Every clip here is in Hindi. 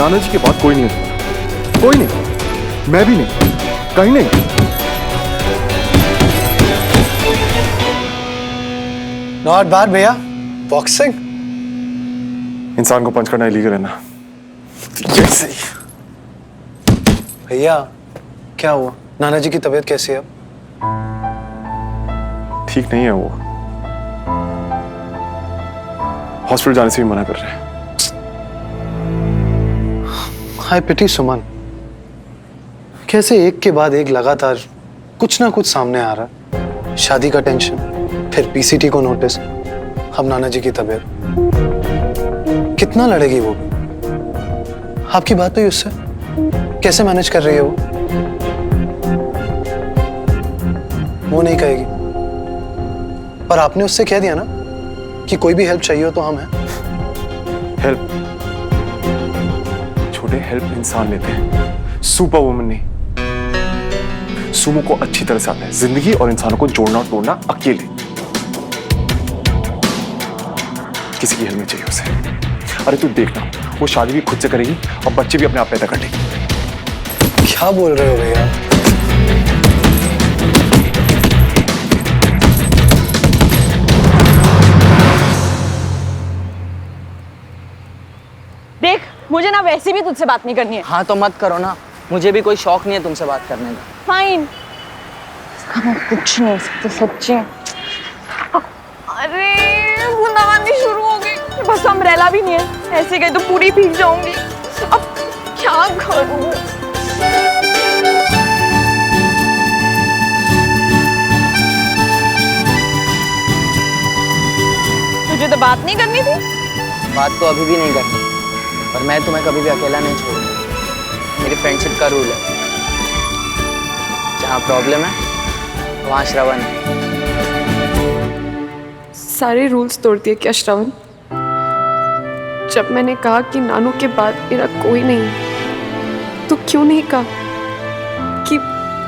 नाना जी के बाद कोई नहीं है, कोई नहीं, मैं भी नहीं, कहीं नहीं। नॉट बैड भैया, बॉक्सिंग। इंसान को पंच करना इलीगल है ना? जैसे ही। भैया क्या हुआ? नाना जी की तबीयत कैसी है अब? ठीक नहीं है वो, हॉस्पिटल जाने से भी मना कर रहे हैं। हाय पिटी सुमन, कैसे एक के बाद एक लगातार कुछ ना कुछ सामने आ रहा है। शादी का टेंशन, फिर पीसीटी को नोटिस, अब नाना जी की तबीयत। कितना लड़ेगी वो? आपकी बात हुई उससे? कैसे मैनेज कर रही है वो? वो नहीं कहेगी, पर आपने उससे कह दिया ना कि कोई भी हेल्प चाहिए हो तो हम हैं। हेल्प? छोटे हेल्प इंसान लेते हैं, सुपर वुमन नहीं। सुमो को अच्छी तरह से आता है जिंदगी और इंसानों को जोड़ना तोड़ना अकेले। किसी की हेल्प नहीं चाहिए उसे। अरे तू देखना, वो शादी भी खुद से करेगी और बच्चे भी अपने आप पैदा कर लेगी। क्या बोल रहे हो भैया? देख, मुझे ना वैसे भी तुझसे बात नहीं करनी है। हाँ तो मत करो ना, मुझे भी कोई शौक नहीं है तुमसे बात करने का। फाइन, मैं कुछ नहीं सकती सच्ची। अरे बूंदाबांदी शुरू हो गई, बस अम्ब्रेला भी नहीं है, ऐसे गई तो पूरी भीग जाऊंगी। अब क्या करूं? तुझे तो बात नहीं करनी थी? बात तो अभी भी नहीं करनी, पर मैं तुम्हें कभी भी अकेला नहीं छोड़ूंगा। मेरी फ्रेंडशिप का रूल है, जहाँ प्रॉब्लम है वहाँ श्रवण है। सारे रूल्स तोड़ दिए क्या श्रवण? जब मैंने कहा कि नानू के बाद मेरा कोई नहीं है, तो क्यों नहीं कहा कि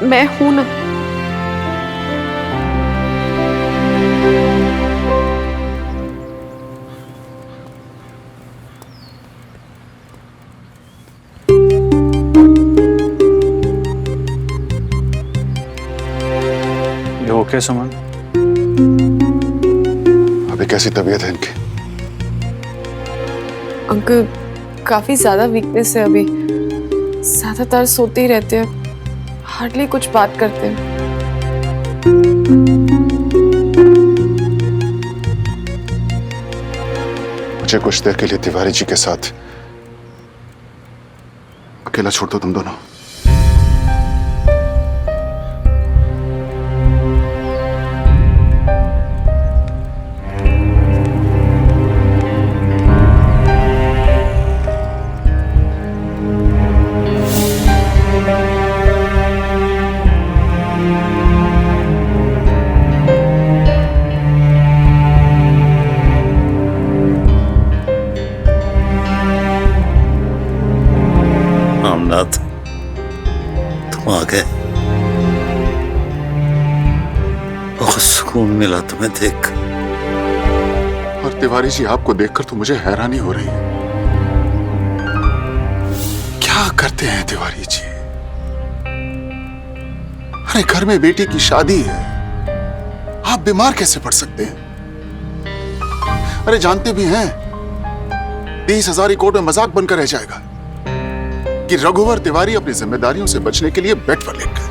मैं हूं ना? ये ओके सुमन? अभी कैसी तबीयत है इनकी? अंकल काफी ज्यादा वीकनेस है अभी, ज्यादातर सोते ही रहते हैं, हार्डली कुछ बात करते हैं। मुझे कुछ देर के लिए तिवारी जी के साथ अकेला छोड़ दो तुम दोनों। रामनाथ, तुम आ गए। बहुत सुकून मिला तुम्हें देख। और तिवारी जी आपको देखकर तो मुझे हैरानी हो रही है। क्या करते हैं तिवारी जी? अरे घर में बेटी की शादी है, आप बीमार कैसे पड़ सकते हैं? अरे जानते भी हैं 30,000 कोर्ट में मजाक बनकर रह जाएगा कि रघुवर तिवारी अपनी जिम्मेदारियों से बचने के लिए बेड पर लेट गए।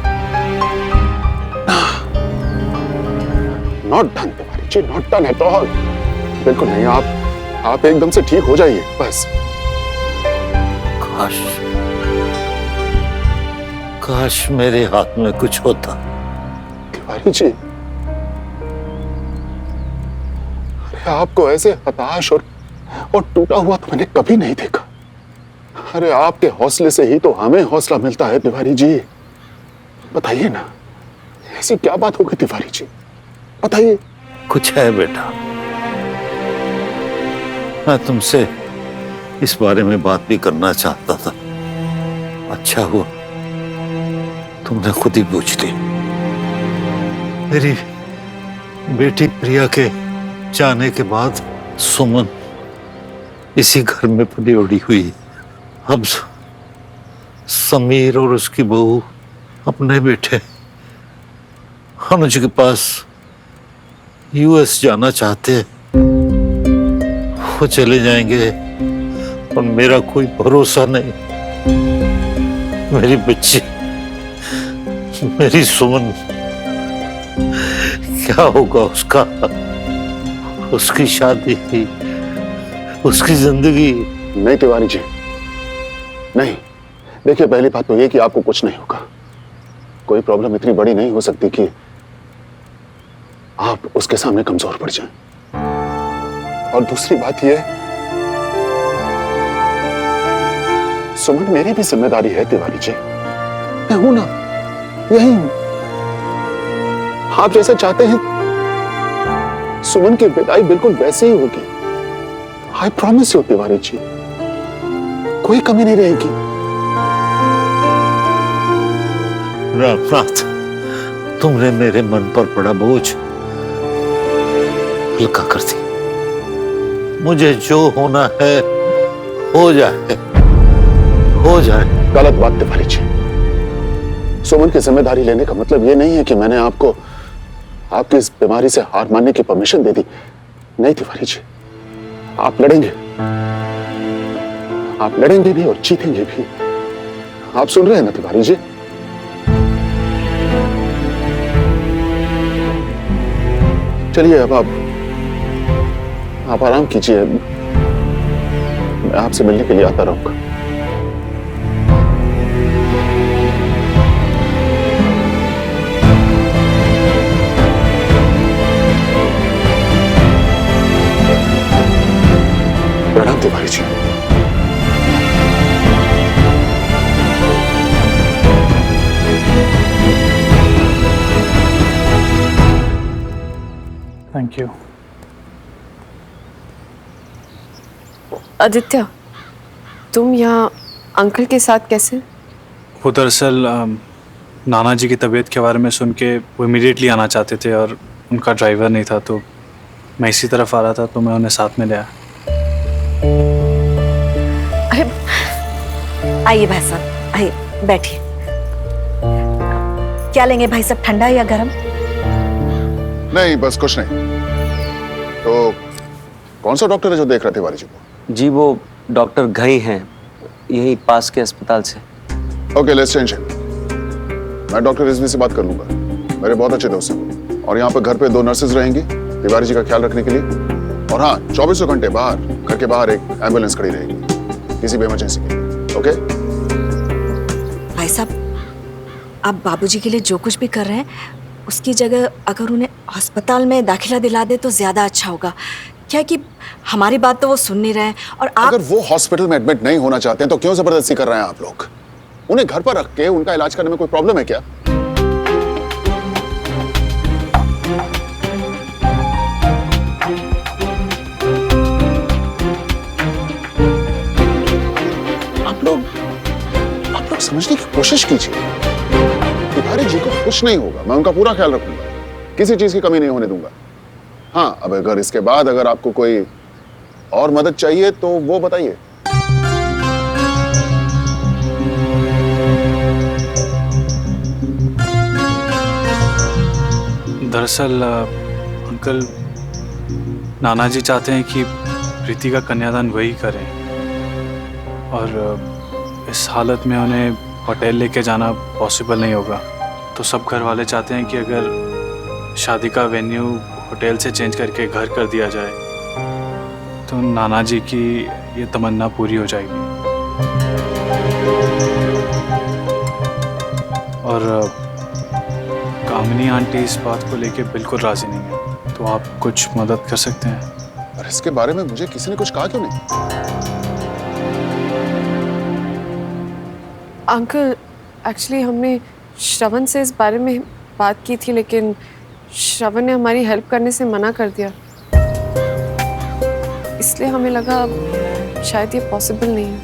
Not done Tiwari ji, not done at all. बिल्कुल नहीं, आप एकदम से ठीक हो जाइए बस। काश मेरे हाथ में कुछ होता। तिवारी जी, अरे आपको ऐसे हताश और टूटा हुआ तो मैंने कभी नहीं देखा। अरे आपके हौसले से ही तो हमें हौसला मिलता है तिवारी जी। बताइए ना, ऐसी क्या बात हो गई तिवारी जी, बताइए। कुछ है बेटा, मैं तुमसे इस बारे में बात भी करना चाहता था। अच्छा हुआ तुमने खुद ही पूछ ली। मेरी बेटी प्रिया के जाने के बाद सुमन इसी घर में पली उड़ी हुई। अब समीर और उसकी बहू अपने बेटे अनुज के पास यूएस जाना चाहते हैं। वो चले जाएंगे और मेरा कोई भरोसा नहीं। मेरी बच्ची, मेरी सुमन, क्या होगा उसका? उसकी शादी, उसकी जिंदगी। नहीं तिवारी जी, नहीं। देखिए, पहली बात तो ये कि आपको कुछ नहीं होगा। कोई प्रॉब्लम इतनी बड़ी नहीं हो सकती कि आप उसके सामने कमजोर पड़ जाएं। और दूसरी बात यह, सुमन मेरी भी जिम्मेदारी है तिवारी जी। मैं हूं ना, यही हूं। आप जैसा चाहते हैं सुमन की विदाई बिल्कुल वैसे ही होगी। I promise you Tiwari ji, कोई कमी नहीं रहेगी। रामनाथ, तुमने मेरे मन पर पड़ा बोझ हल्का कर दी। मुझे जो होना है हो जाए, हो जाए। गलत बात तिवारी जी। सुमन की जिम्मेदारी लेने का मतलब यह नहीं है कि मैंने आपको आपकी इस बीमारी से हार मानने की परमिशन दे दी। नहीं तिवारी जी, आप लड़ेंगे, आप लड़ेंगे भी और जीतेंगे भी। आप सुन रहे हैं ना तिवारी जी? चलिए, अब आप आराम कीजिए। मैं आपसे मिलने के लिए आता रहूंगा। प्रणाम तिवारी जी। Thank you. आदित्य, तुम यहाँ अंकल के साथ कैसे? वो दरअसल नाना जी की तबीयत के बारे में सुन के वो इमीडिएटली आना चाहते थे और उनका ड्राइवर नहीं था, तो मैं इसी तरफ आ रहा था, तो मैं उन्हें साथ में ले आया। आइए भाई साहब, आइए बैठिए। क्या लेंगे भाई साहब, ठंडा या गरम? नहीं, बस कुछ नहीं। तो कौन सा डॉक्टर है जो देख रहे थे तिवारी जी को? जी, वो डॉक्टर घई हैं, यही पास के अस्पताल से। Okay, let's change. मैं डॉक्टर रिजवी से बात कर लूंगा, मेरे बहुत अच्छे दोस्त हैं। और यहाँ पे घर पे 2 नर्सेज रहेंगी तिवारी जी का ख्याल रखने के लिए। और हाँ, 24 घंटे बाहर, घर के बाहर एक एम्बुलेंस खड़ी रहेगी किसी भी इमरजेंसी के लिए। ओके भाई साहब, आप बाबूजी के लिए जो कुछ भी कर रहे हैं, उसकी जगह अगर उन्हें अस्पताल में दाखिला दिला दे तो ज्यादा अच्छा होगा। क्या कि हमारी बात तो वो सुन नहीं रहे हैं, और आप अगर वो हॉस्पिटल में एडमिट नहीं होना चाहते हैं तो क्यों जबरदस्ती कर रहे हैं आप लोग? उन्हें घर पर रख के उनका इलाज करने में कोई प्रॉब्लम है क्या? आप लोग समझने की कोशिश कीजिए। तिवारी जी को कुछ नहीं होगा, मैं उनका पूरा ख्याल रखूंगा, किसी चीज की कमी नहीं होने दूंगा। हाँ, अब अगर इसके बाद अगर आपको कोई और मदद चाहिए तो वो बताइए। दरअसल अंकल, नाना जी चाहते हैं कि प्रीति का कन्यादान वही करें, और इस हालत में उन्हें होटल लेके जाना पॉसिबल नहीं होगा। तो सब घर वाले चाहते हैं कि अगर शादी का वेन्यू होटल से चेंज करके घर कर दिया जाए तो नाना जी की ये तमन्ना पूरी हो जाएगी। और कामिनी आंटी इस बात को लेके बिल्कुल राजी नहीं है, तो आप कुछ मदद कर सकते हैं? और इसके बारे में मुझे किसी ने कुछ कहा क्यों नहीं? अंकल, एक्चुअली हमने श्रवण से इस बारे में बात की थी, लेकिन श्रवण ने हमारी हेल्प करने से मना कर दिया। इसलिए हमें लगा शायद ये पॉसिबल नहीं है।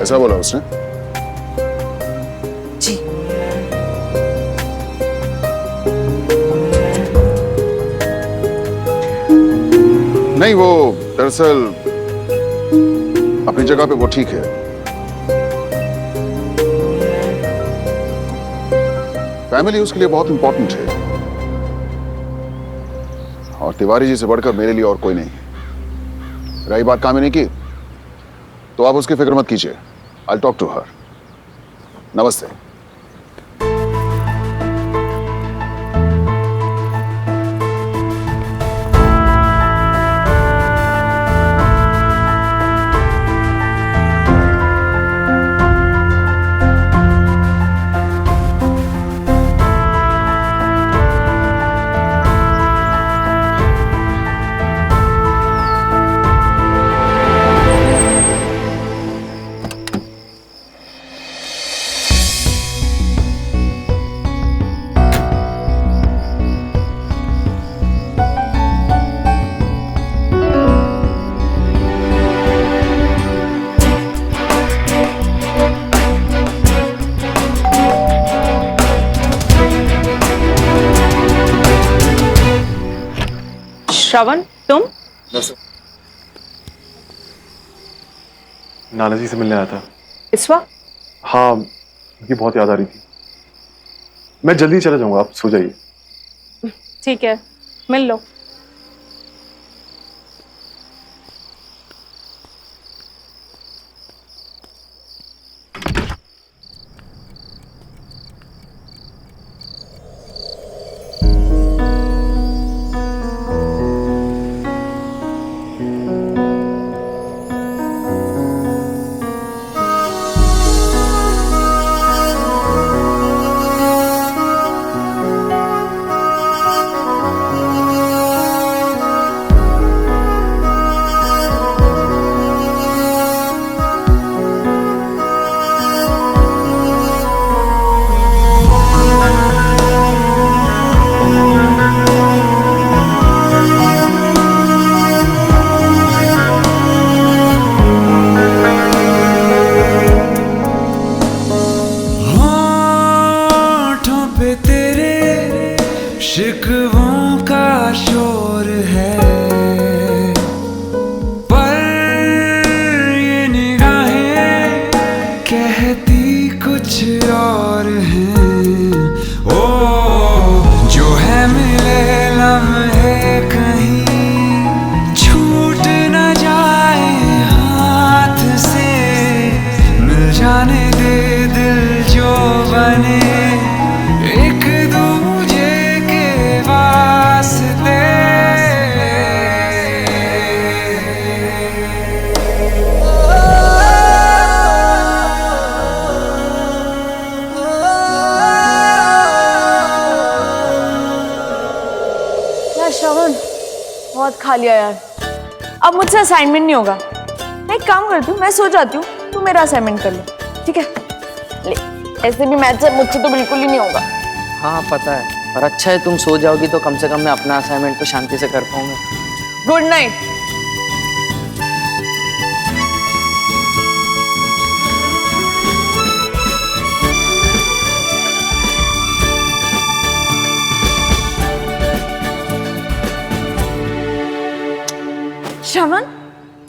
ऐसा बोला उसने? जी। नहीं, वो दरअसल अपनी जगह पे वो ठीक है। फैमिली उसके लिए बहुत इंपॉर्टेंट है, और तिवारी जी से बढ़कर मेरे लिए और कोई नहीं है। रही बात कामिनी की, तो आप उसकी फिक्र मत कीजिए। I talk to her. नमस्ते। श्रवण, तुम? नाना जी से मिलने आया था। इस वक्त? हाँ, उनकी बहुत याद आ रही थी। मैं जल्दी चला जाऊंगा, आप सो जाइए। ठीक है, मिल लो। शिकवों का शोर है, पर ये निगाहें कहती कुछ और हैं। ओ जो है मिले लम्हे कहीं छूट न जाए हाथ से, मिल जाने दे दिल जो बने एक दूजे के वास्ते। यार श्रवण, बहुत खा लिया यार, अब मुझसे असाइनमेंट नहीं होगा। मैं एक काम करती हूँ, मैं सो जाती हूँ, तू मेरा असाइनमेंट कर ले, ठीक है? ले, ऐसे भी मैथ से मुझसे तो बिल्कुल ही नहीं होगा। हाँ पता है, पर अच्छा है तुम सो जाओगी तो कम से कम मैं अपना असाइनमेंट तो शांति से कर पाऊंगा। Good night. श्रवण,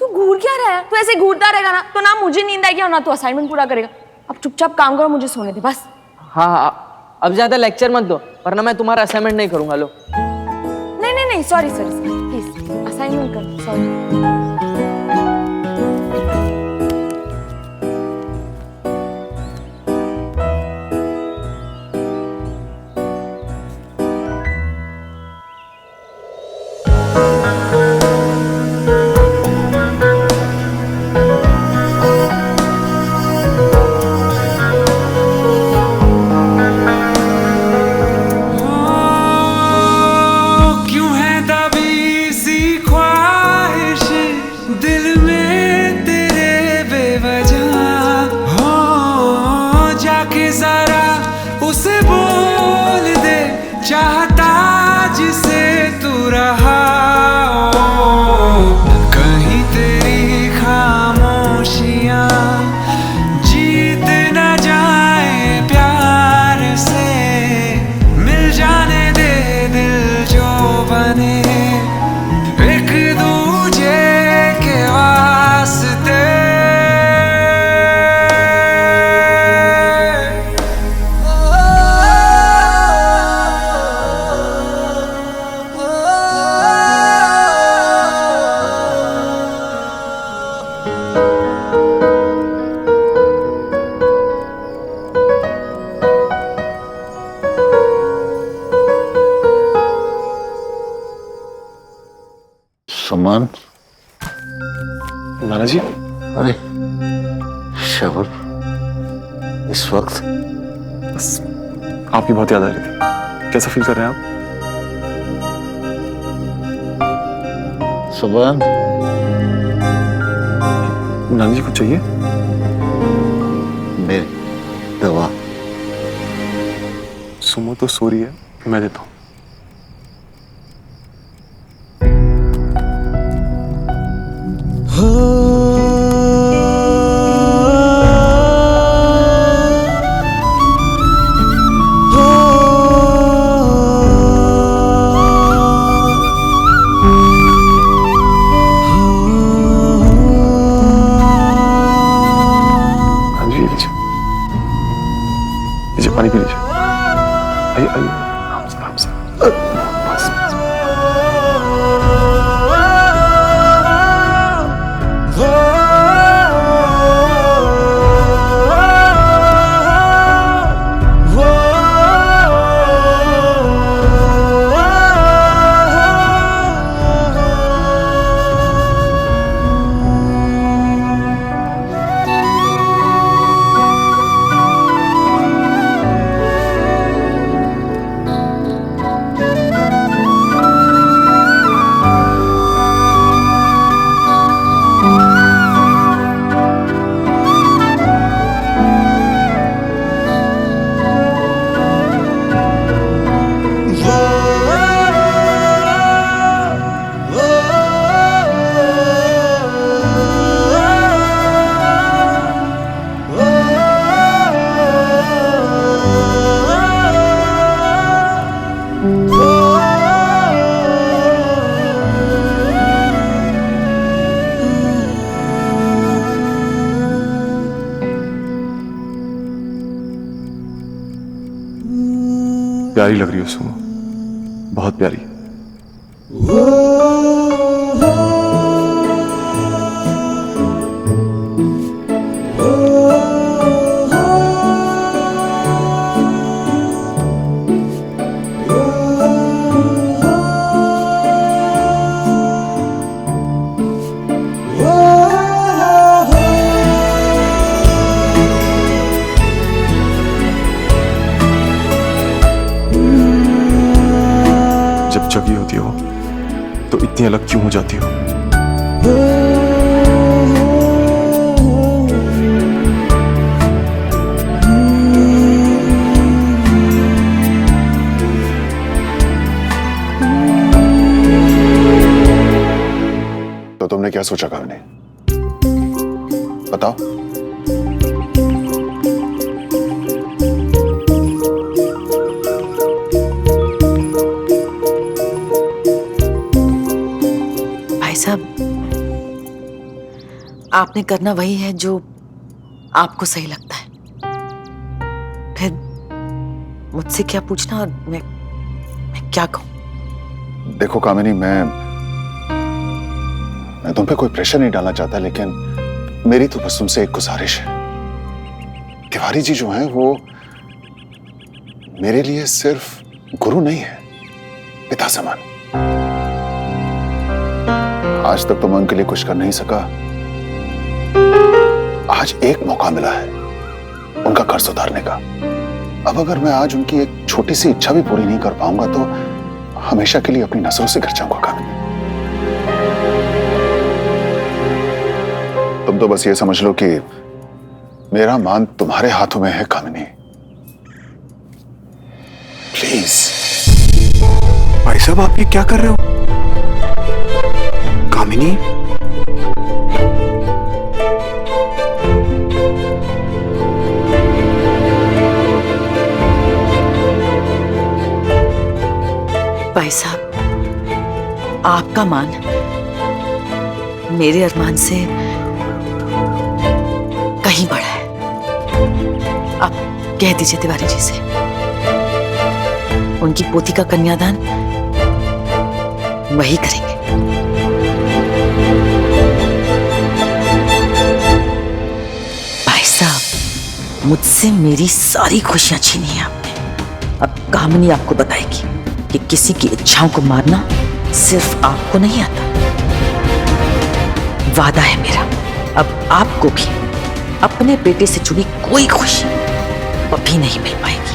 तू घूर क्या रहा है? तू ऐसे घूरता रहेगा ना तो ना मुझे नींद आएगी और ना तू असाइनमेंट पूरा करेगा। अब चुपचाप काम करो, मुझे सोने दे बस। हाँ, अब ज्यादा लेक्चर मत दो वरना मैं तुम्हारा असाइनमेंट नहीं करूंगा। लो नहीं नहीं नहीं, सॉरी प्लीज, असाइनमेंट कर, सॉरी। क्यों है दबी सी ख्वाहिश सुमन, नाना जी अरे शबर, इस वक्त बस आपकी बहुत याद आ रही थी। कैसा फील कर रहे हैं आप? सुमन, नाना जी कुछ चाहिए? मेरी दवा। सुमो तो सो रही है, मैं देता हूँ। हाँ जी, लीजिए लीजिए, पानी पी लीजिए। आइए आइए, आराम से आराम से। बस बस। प्यारी लग रही हो सुमो, बहुत प्यारी। जब जगी होती हो तो इतनी अलग क्यों हो जाती हो? तो तुमने क्या सोचा कामिनी? बताओ। भाई साहब, आपने करना वही है जो आपको सही लगता है। फिर मुझसे क्या पूछना और मैं क्या कहूं? देखो कामिनी, मैं तुम पे कोई प्रेशर नहीं डालना चाहता, लेकिन मेरी तो बस तुमसे एक गुजारिश है। तिवारी जी जो हैं वो मेरे लिए सिर्फ गुरु नहीं है, पिता समान। आज तक तो मैं उनके लिए कुछ कर नहीं सका। आज एक मौका मिला है उनका कर्ज उतारने का। अब अगर मैं आज उनकी एक छोटी सी इच्छा भी पूरी नहीं कर पाऊंगा तो हमेशा के लिए अपनी नजरों से गिर जाऊंगा कामिनी। तुम तो बस ये समझ लो कि मेरा मान तुम्हारे हाथों में है कामिनी। प्लीज। भाई साहब, आप ये क्या कर रहे हो? कामिनी, भाई साहब, आपका मान मेरे अरमान से कहीं बड़ा है। आप कह दीजिए तिवारी जी से, उनकी पोती का कन्यादान वही करेंगे। भाई साहब, मुझसे मेरी सारी खुशियां छीनी है आपने। अब कामिनी आपको बताएगी कि किसी की इच्छाओं को मारना सिर्फ आपको नहीं आता, वादा है मेरा, अब आपको भी अपने बेटे से जुड़ी कोई खुशी कभी नहीं मिल पाएगी।